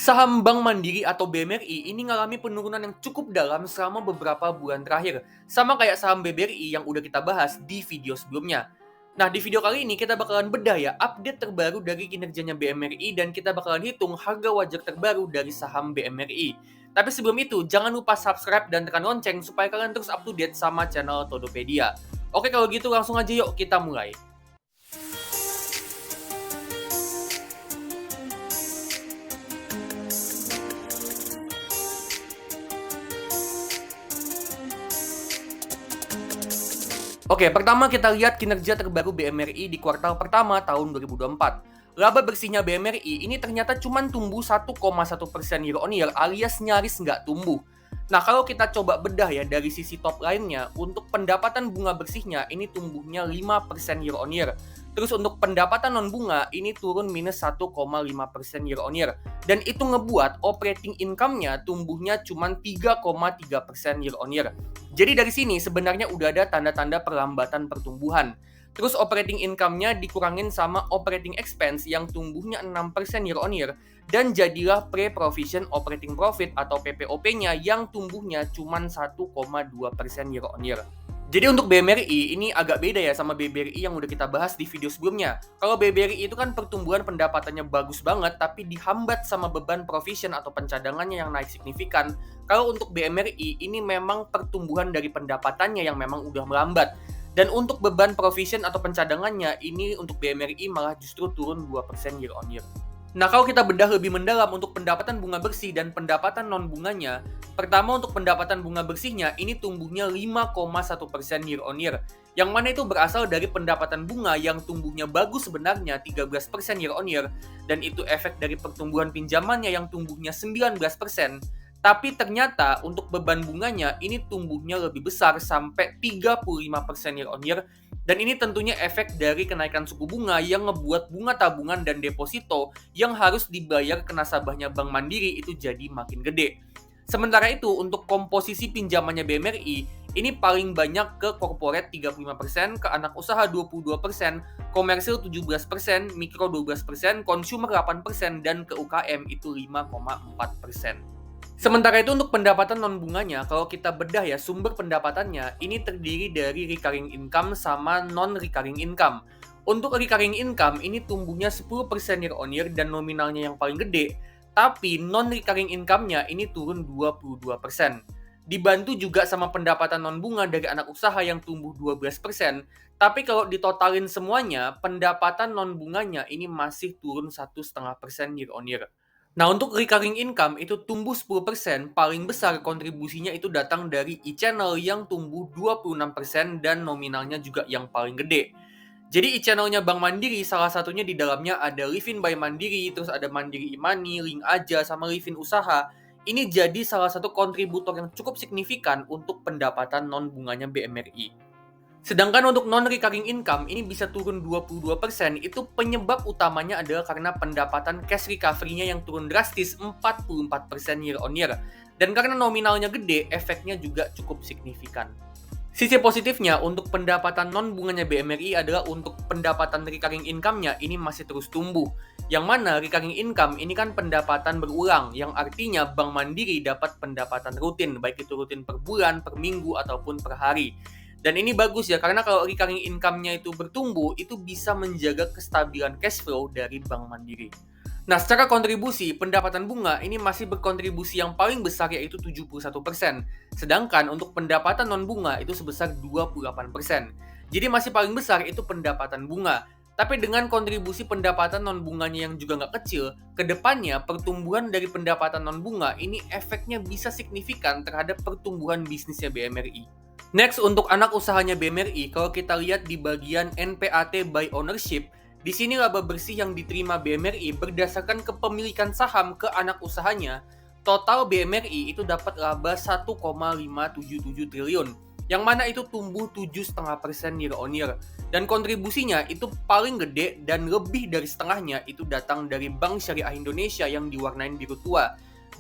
Saham Bank Mandiri atau BMRI ini ngalami penurunan yang cukup dalam selama beberapa bulan terakhir. Sama kayak saham BBRI yang udah kita bahas di video sebelumnya. Nah, di video kali ini kita bakalan bedah ya update terbaru dari kinerjanya BMRI dan kita bakalan hitung harga wajar terbaru dari saham BMRI. Tapi sebelum itu, jangan lupa subscribe dan tekan lonceng supaya kalian terus up to date sama channel Todopedia. Oke, kalau gitu langsung aja yuk kita mulai. Oke, pertama kita lihat kinerja terbaru BMRI di kuartal pertama tahun 2024. Laba bersihnya BMRI ini ternyata cuma tumbuh 1,1% year on year alias nyaris nggak tumbuh. Nah, kalau kita coba bedah ya dari sisi top line-nya, untuk pendapatan bunga bersihnya ini tumbuhnya 5% year on year. Terus untuk pendapatan non bunga ini turun minus 1,5% year on year. Dan itu ngebuat operating income-nya tumbuhnya cuma 3,3% year on year. Jadi dari sini sebenarnya udah ada tanda-tanda perlambatan pertumbuhan. Terus operating income-nya dikurangin sama operating expense yang tumbuhnya 6% year on year dan jadilah pre-provision operating profit atau PPOP-nya yang tumbuhnya cuma 1,2% year on year. Jadi untuk BMRI ini agak beda ya sama BBRI yang udah kita bahas di video sebelumnya. Kalau BBRI itu kan pertumbuhan pendapatannya bagus banget tapi dihambat sama beban provision atau pencadangannya yang naik signifikan. Kalau untuk BMRI ini memang pertumbuhan dari pendapatannya yang memang udah melambat. Dan untuk beban provision atau pencadangannya ini untuk BMRI malah justru turun 2% year on year. Nah, kalau kita bedah lebih mendalam untuk pendapatan bunga bersih dan pendapatan non-bunganya, pertama untuk pendapatan bunga bersihnya ini tumbuhnya 5,1% year on year. Yang mana itu berasal dari pendapatan bunga yang tumbuhnya bagus sebenarnya 13% year on year, dan itu efek dari pertumbuhan pinjamannya yang tumbuhnya 19%. Tapi ternyata untuk beban bunganya ini tumbuhnya lebih besar sampai 35% year on year. Dan ini tentunya efek dari kenaikan suku bunga yang ngebuat bunga tabungan dan deposito yang harus dibayar ke nasabahnya Bank Mandiri itu jadi makin gede. Sementara itu untuk komposisi pinjamannya BMRI ini paling banyak ke corporate 35%, ke anak usaha 22%, komersil 17%, mikro 12%, consumer 8%, dan ke UKM itu 5,4%. Sementara itu untuk pendapatan non-bunganya, kalau kita bedah ya sumber pendapatannya, ini terdiri dari recurring income sama non-recurring income. Untuk recurring income ini tumbuhnya 10% year on year dan nominalnya yang paling gede, tapi non-recurring income-nya ini turun 22%. Dibantu juga sama pendapatan non-bunga dari anak usaha yang tumbuh 12%, tapi kalau ditotalin semuanya, pendapatan non-bunganya ini masih turun 1,5% year on year. Nah, untuk recurring income itu tumbuh 10%, paling besar kontribusinya itu datang dari e-channel yang tumbuh 26% dan nominalnya juga yang paling gede. Jadi e-channelnya Bank Mandiri salah satunya di dalamnya ada Livin by Mandiri, terus ada Mandiri e-money, Link Aja, sama Livin Usaha. Ini jadi salah satu kontributor yang cukup signifikan untuk pendapatan non-bunganya BMRI. Sedangkan untuk non-recurring income ini bisa turun 22%, itu penyebab utamanya adalah karena pendapatan cash recovery-nya yang turun drastis 44% year on year. Dan karena nominalnya gede, efeknya juga cukup signifikan. Sisi positifnya untuk pendapatan non-bunganya BMRI adalah untuk pendapatan recurring income-nya ini masih terus tumbuh. Yang mana recurring income ini kan pendapatan berulang, yang artinya Bank Mandiri dapat pendapatan rutin, baik itu rutin per bulan, per minggu, ataupun per hari. Dan ini bagus ya, karena kalau recurring income-nya itu bertumbuh, itu bisa menjaga kestabilan cash flow dari Bank Mandiri. Nah, secara kontribusi, pendapatan bunga ini masih berkontribusi yang paling besar yaitu 71%. Sedangkan untuk pendapatan non-bunga itu sebesar 28%. Jadi masih paling besar itu pendapatan bunga. Tapi dengan kontribusi pendapatan non-bunganya yang juga nggak kecil, kedepannya pertumbuhan dari pendapatan non-bunga ini efeknya bisa signifikan terhadap pertumbuhan bisnisnya BMRI. Next, untuk anak usahanya BMRI, kalau kita lihat di bagian NPAT by ownership, di sini laba bersih yang diterima BMRI berdasarkan kepemilikan saham ke anak usahanya, total BMRI itu dapat laba 1,577 triliun, yang mana itu tumbuh 7,5% year on year. Dan kontribusinya itu paling gede dan lebih dari setengahnya itu datang dari Bank Syariah Indonesia yang diwarnain biru tua.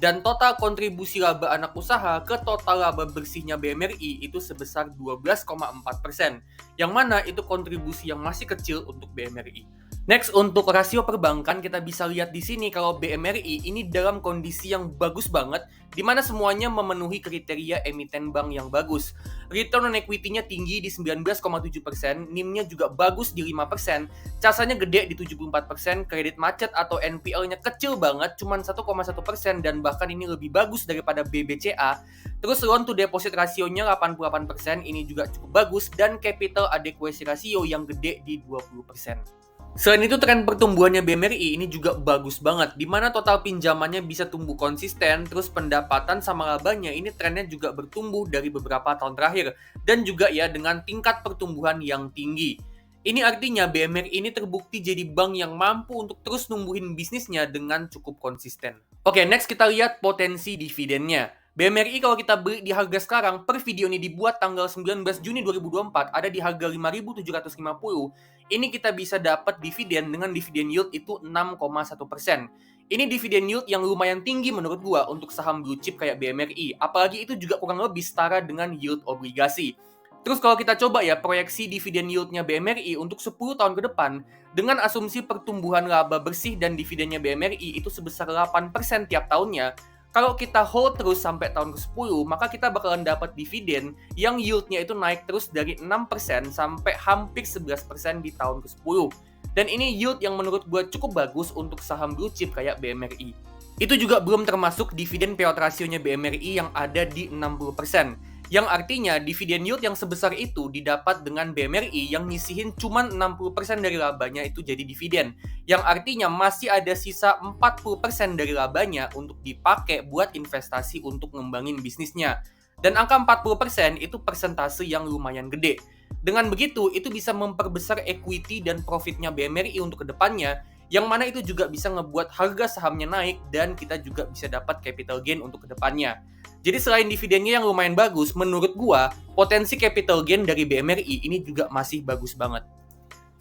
Dan total kontribusi laba anak usaha ke total laba bersihnya BMRI itu sebesar 12,4%, yang mana itu kontribusi yang masih kecil untuk BMRI. Next, untuk rasio perbankan kita bisa lihat di sini kalau BMRI ini dalam kondisi yang bagus banget, di mana semuanya memenuhi kriteria emiten bank yang bagus. Return on equity-nya tinggi di 19,7%, NIM-nya juga bagus di 5%, casanya gede di 74%, kredit macet atau NPL-nya kecil banget, cuma 1,1%, dan bahkan ini lebih bagus daripada BBCA. Terus loan to deposit rasionya 88%, ini juga cukup bagus, dan capital adequacy ratio yang gede di 20%. Selain itu, tren pertumbuhannya BMRI ini juga bagus banget, di mana total pinjamannya bisa tumbuh konsisten, terus pendapatan sama labanya ini trennya juga bertumbuh dari beberapa tahun terakhir, dan juga ya dengan tingkat pertumbuhan yang tinggi. Ini artinya BMRI ini terbukti jadi bank yang mampu untuk terus numbuhin bisnisnya dengan cukup konsisten. Oke, next kita lihat potensi dividennya. BMRI kalau kita beli di harga sekarang, per video ini dibuat tanggal 19 Juni 2024, ada di harga 5.750. Ini kita bisa dapat dividen dengan dividen yield itu 6,1%. Ini dividen yield yang lumayan tinggi menurut gua untuk saham blue chip kayak BMRI. Apalagi itu juga kurang lebih setara dengan yield obligasi. Terus kalau kita coba ya proyeksi dividen yield-nya BMRI untuk 10 tahun ke depan, dengan asumsi pertumbuhan laba bersih dan dividennya BMRI itu sebesar 8% tiap tahunnya, kalau kita hold terus sampai tahun ke-10, maka kita bakalan dapat dividen yang yield-nya itu naik terus dari 6% sampai hampir 11% di tahun ke-10. Dan ini yield yang menurut gue cukup bagus untuk saham blue chip kayak BMRI. Itu juga belum termasuk dividen payout rasionya BMRI yang ada di 60%. Yang artinya dividen yield yang sebesar itu didapat dengan BMRI yang nyisihin cuma 60% dari labanya itu jadi dividen. Yang artinya masih ada sisa 40% dari labanya untuk dipakai buat investasi untuk ngembangin bisnisnya. Dan angka 40% itu persentase yang lumayan gede. Dengan begitu, itu bisa memperbesar equity dan profitnya BMRI untuk kedepannya, yang mana itu juga bisa ngebuat harga sahamnya naik dan kita juga bisa dapat capital gain untuk kedepannya. Jadi selain dividennya yang lumayan bagus, menurut gua potensi capital gain dari BMRI ini juga masih bagus banget.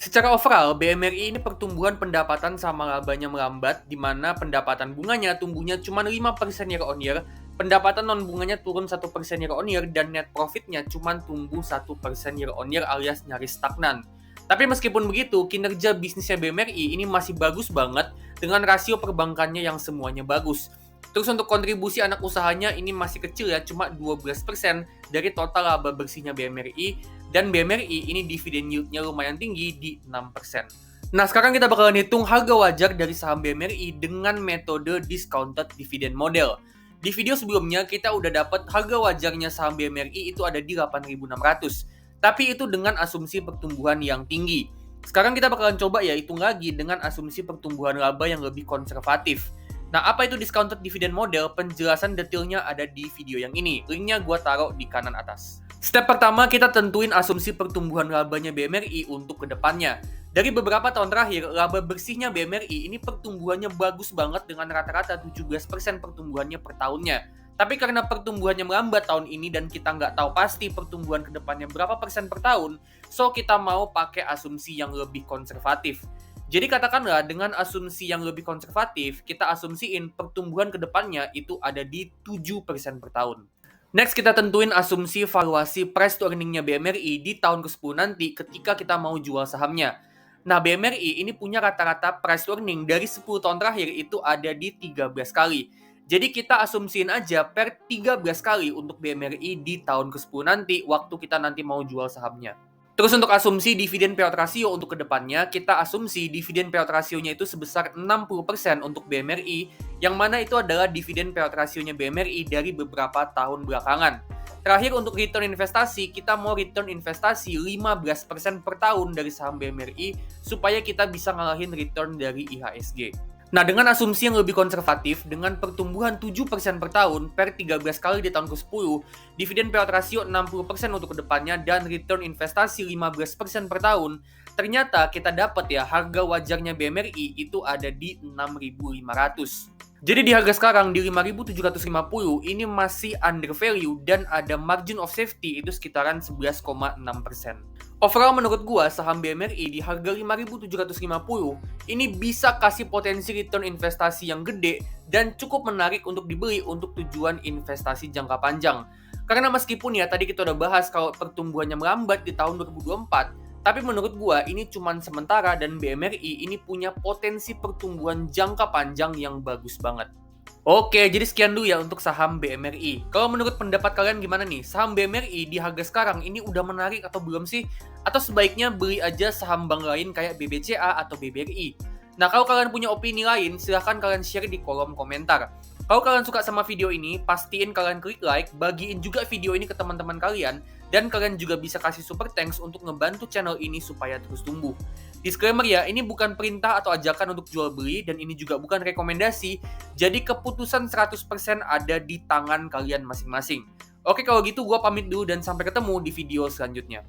Secara overall, BMRI ini pertumbuhan pendapatan sama labanya melambat, di mana pendapatan bunganya tumbuhnya cuma 5% year on year, pendapatan non bunganya turun 1% year on year, dan net profitnya cuma tumbuh 1% year on year alias nyaris stagnan. Tapi meskipun begitu, kinerja bisnisnya BMRI ini masih bagus banget dengan rasio perbankannya yang semuanya bagus. Terus untuk kontribusi anak usahanya ini masih kecil ya, cuma 12% dari total laba bersihnya BMRI, dan BMRI ini dividen yield-nya lumayan tinggi di 6%. Nah, sekarang kita bakalan hitung harga wajar dari saham BMRI dengan metode discounted dividend model. Di video sebelumnya kita udah dapat harga wajarnya saham BMRI itu ada di 8.600. Tapi itu dengan asumsi pertumbuhan yang tinggi. Sekarang kita bakalan coba ya hitung lagi dengan asumsi pertumbuhan laba yang lebih konservatif. Nah, apa itu discounted dividend model? Penjelasan detailnya ada di video yang ini. Linknya gue taruh di kanan atas. Step pertama, kita tentuin asumsi pertumbuhan labanya BMRI untuk kedepannya. Dari beberapa tahun terakhir, laba bersihnya BMRI ini pertumbuhannya bagus banget dengan rata-rata 17% pertumbuhannya per tahunnya. Tapi karena pertumbuhannya melambat tahun ini dan kita nggak tahu pasti pertumbuhan kedepannya berapa persen per tahun, so kita mau pakai asumsi yang lebih konservatif. Jadi katakanlah dengan asumsi yang lebih konservatif, kita asumsiin pertumbuhan kedepannya itu ada di 7% per tahun. Next, kita tentuin asumsi valuasi price to earning-nya BMRI di tahun ke-10 nanti ketika kita mau jual sahamnya. Nah, BMRI ini punya rata-rata price to earning dari 10 tahun terakhir itu ada di 13 kali. Jadi kita asumsiin aja per 13 kali untuk BMRI di tahun ke-10 nanti waktu kita nanti mau jual sahamnya. Terus untuk asumsi dividen payout ratio untuk kedepannya, kita asumsi dividen payout rasionya itu sebesar 60% untuk BMRI, yang mana itu adalah dividen payout rasionya BMRI dari beberapa tahun belakangan. Terakhir untuk return investasi, kita mau return investasi 15% per tahun dari saham BMRI supaya kita bisa ngalahin return dari IHSG. Nah, dengan asumsi yang lebih konservatif, dengan pertumbuhan 7% per tahun per 13 kali di tahun ke-10, dividen payout ratio 60% untuk kedepannya, dan return investasi 15% per tahun, ternyata kita dapat ya harga wajarnya BMRI itu ada di 6.500. Jadi di harga sekarang di 5.750 ini masih under value dan ada margin of safety itu sekitaran 11,6%. Overall menurut gua saham BMRI di harga 5.750 ini bisa kasih potensi return investasi yang gede dan cukup menarik untuk dibeli untuk tujuan investasi jangka panjang. Karena meskipun ya tadi kita udah bahas kalau pertumbuhannya melambat di tahun 2024, Tapi menurut gua ini cuman sementara dan BMRI ini punya potensi pertumbuhan jangka panjang yang bagus banget. Oke, jadi sekian dulu ya untuk saham BMRI. Kalau menurut pendapat kalian gimana nih? Saham BMRI di harga sekarang ini udah menarik atau belum sih? Atau sebaiknya beli aja saham bank lain kayak BBCA atau BBRI? Nah, kalau kalian punya opini lain, silahkan kalian share di kolom komentar. Kalau kalian suka sama video ini, pastiin kalian klik like, bagiin juga video ini ke teman-teman kalian, dan kalian juga bisa kasih super thanks untuk ngebantu channel ini supaya terus tumbuh. Disclaimer ya, ini bukan perintah atau ajakan untuk jual beli, dan ini juga bukan rekomendasi, jadi keputusan 100% ada di tangan kalian masing-masing. Oke, kalau gitu gue pamit dulu dan sampai ketemu di video selanjutnya.